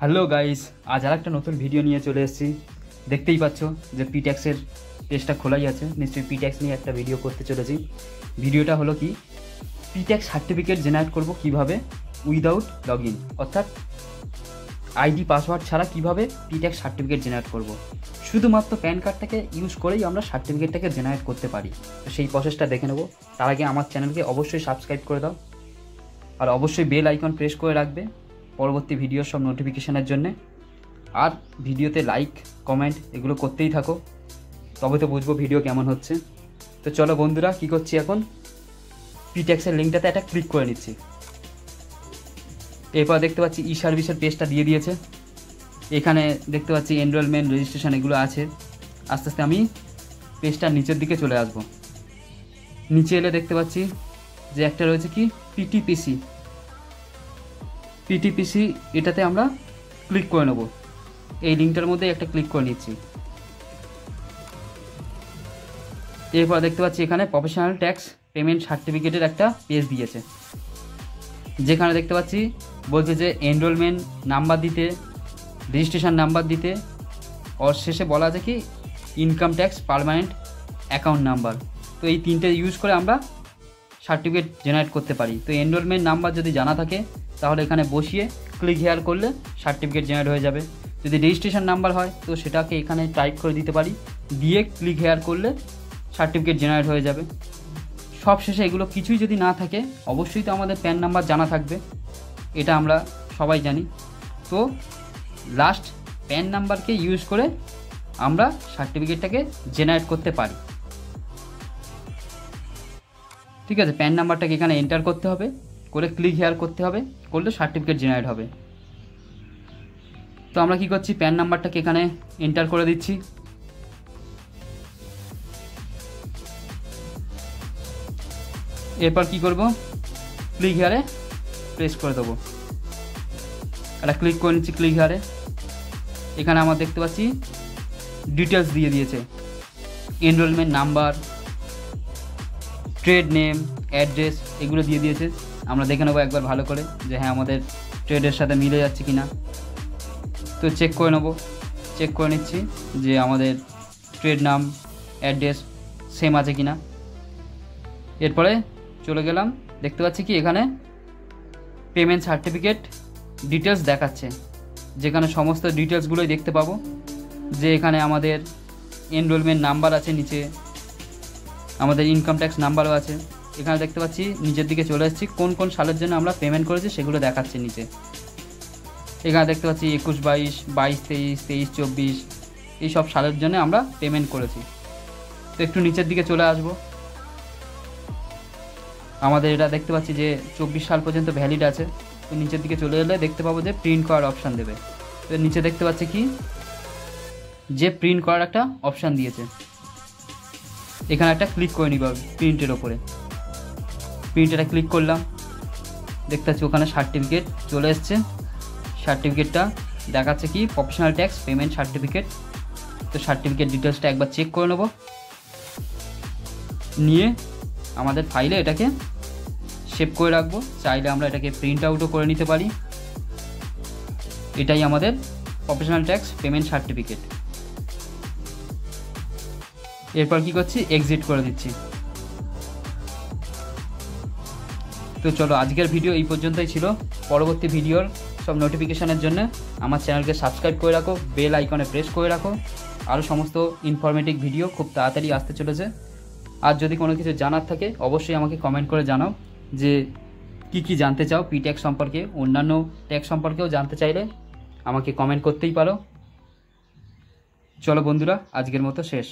Hello guys, আজ আর একটা নতুন ভিডিও নিয়ে চলে এসেছি। দেখতেই পাচ্ছ যে পিট্যাক্সের পেজটা খোলাই আছে। নিশ্চয়ই পিট্যাক্স নিয়ে একটা ভিডিও করতে চলেছি। ভিডিওটা হলো কি, পিট্যাক্স সার্টিফিকেট জেনারেট করব কিভাবে উইদাউট লগ ইন, অর্থাৎ আইডি পাসওয়ার্ড ছাড়া কিভাবে পিট্যাক্স সার্টিফিকেট জেনারেট করব। শুধুমাত্র প্যান কার্ডটাকে ইউজ করেই আমরা সার্টিফিকেটটাকে জেনারেট করতে পারি। তো সেই প্রসেসটা দেখে নেব। তার আগে আমার চ্যানেলকে অবশ্যই সাবস্ক্রাইব করে দাও, আর অবশ্যই বেল আইকন প্রেস করে রাখবে পরবর্তী ভিডিওর সব নোটিফিকেশানের জন্যে। আর ভিডিওতে লাইক কমেন্ট এগুলো করতেই থাকো, তবে তো বুঝবো ভিডিও কেমন হচ্ছে। তো চলো বন্ধুরা, কী করছি এখন, পিট্যাক্সের লিঙ্কটাতে একটা ক্লিক করে নিচ্ছি। এরপর দেখতে পাচ্ছি ই সার্ভিসের পেজটা দিয়ে দিয়েছে। এখানে দেখতে পাচ্ছি এনরোলমেন্ট, রেজিস্ট্রেশন এগুলো আছে। আস্তে আস্তে আমি পেজটার নিচের দিকে চলে আসব। নিচে এলে দেখতে পাচ্ছি যে একটা রয়েছে কি পিটিপিসি, এটাতে আমরা ক্লিক করে নেব। এই লিঙ্কটার মধ্যে একটা ক্লিক করে নিচ্ছি। এরপর দেখতে পাচ্ছি এখানে প্রফেশনাল ট্যাক্স পেমেন্ট সার্টিফিকেটের একটা পেজ দিয়েছে, যেখানে দেখতে পাচ্ছি বলছে যে এনরোলমেন্ট নাম্বার দিতে, রেজিস্ট্রেশন নাম্বার দিতে, ওর শেষে বলা আছে কি income tax permanent account number. তো এই তিনটে ইউজ করে আমরা সার্টিফিকেট জেনারেট করতে পারি। তো এনরোলমেন্ট নাম্বার যদি জানা থাকে তাহলে এখানে বসিয়ে ক্লিক হেয়ার করলে সার্টিফিকেট জেনারেট হয়ে যাবে। যদি রেজিস্ট্রেশন নাম্বার হয় তো সেটাকে এখানে টাইপ করে দিতে পারি, দিয়ে ক্লিক হেয়ার করলে সার্টিফিকেট জেনারেট হয়ে যাবে। সব শেষে এগুলো কিছুই যদি না থাকে, অবশ্যই তো আমাদের প্যান নাম্বার জানা থাকবে, এটা আমরা সবাই জানি। তো লাস্ট প্যান নাম্বারকে ইউজ করে আমরা সার্টিফিকেটটাকে জেনারেট করতে পারি। ঠিক আছে, প্যান নাম্বারটাকে এখানে এন্টার করতে হবে, করে ক্লিক হেয়ার করতে হবে, করলে সার্টিফিকেট জেনারেট হবে। তো আমরা কি করছি, প্যান নাম্বারটাকে এখানে এন্টার করে দিচ্ছি। এরপর কি করব, ক্লিক হেয়ারে প্রেস করে দেবো। এটা ক্লিক করে নিচ্ছি ক্লিক হেয়ারে। এখানে আমরা দেখতে পাচ্ছি ডিটেলস দিয়ে দিয়েছে, enrolment number, trade name, address এগুলো দিয়ে দিয়েছে। আমরা দেখে নেবো একবার ভালো করে যে হ্যাঁ আমাদের ট্রেডের সাথে মিলে যাচ্ছে কি না। তো চেক করে নেবো, চেক করে নিচ্ছি যে আমাদের ট্রেড নাম অ্যাড্রেস সেম আছে কি না। এরপরে চলে গেলাম, দেখতে পাচ্ছি কি এখানে পেমেন্ট সার্টিফিকেট ডিটেলস দেখাচ্ছে, যেখানে সমস্ত ডিটেলসগুলোই দেখতে পাবো। যে এখানে আমাদের এনরোলমেন্ট নাম্বার আছে, নিচে আমাদের ইনকাম ট্যাক্স নাম্বারও আছে। এখানে দেখতে পাচ্ছি নিচের দিকে চলে এসেছি, কোন কোন সালের জন্য আমরা পেমেন্ট করেছি সেগুলো দেখাচ্ছে নিচে। এখানে দেখতে পাচ্ছি 21-22, 22-23, 23-24 এই সব সালের জন্য আমরা পেমেন্ট করেছি। তো একটু নিচের দিকে চলে আসব। আমাদের এটা দেখতে পাচ্ছি যে 24 সাল পর্যন্ত ভ্যালিড আছে। তো নিচের দিকে চলে এলে দেখতে পাবো যে প্রিন্ট করার অপশান দেবে। তো নিচে দেখতে পাচ্ছি কি যে প্রিন্ট করার একটা অপশান দিয়েছে, এখানে একটা ক্লিক করে নিব প্রিন্টের ওপরে। প্রিন্টেটা ক্লিক করলাম, দেখতে পাচ্ছি ওখানে সার্টিফিকেট চলে এসছে। সার্টিফিকেটটা দেখাচ্ছে কি প্রফেশনাল ট্যাক্স পেমেন্ট সার্টিফিকেট। তো সার্টিফিকেট ডিটেলসটা একবার চেক করে নেব, নিয়ে আমাদের ফাইলে এটাকে সেভ করে রাখবো। চাইলে আমরা এটাকে প্রিন্ট আউটও করে নিতে পারি। এটাই আমাদের প্রফেশনাল ট্যাক্স পেমেন্ট সার্টিফিকেট। এরপর কি করছি, এক্সিট করে দিচ্ছি। তো চলো, আজকের ভিডিও এই পর্যন্তই ছিল। পরবর্তী ভিডিওর সব নোটিফিকেশানের জন্য আমার চ্যানেলকে সাবস্ক্রাইব করে রাখো, বেল আইকনে প্রেস করে রাখো। আরও সমস্ত ইনফরমেটিভ ভিডিও খুব তাড়াতাড়ি আসতে চলেছে। আর যদি কোনো কিছু জানার থাকে অবশ্যই আমাকে কমেন্ট করে জানাও যে কি জানতে চাও পিট্যাক্স সম্পর্কে। অন্যান্য ট্যাক্স সম্পর্কেও জানতে চাইলে আমাকে কমেন্ট করতেই পারো। চলো বন্ধুরা, আজকের মতো শেষ।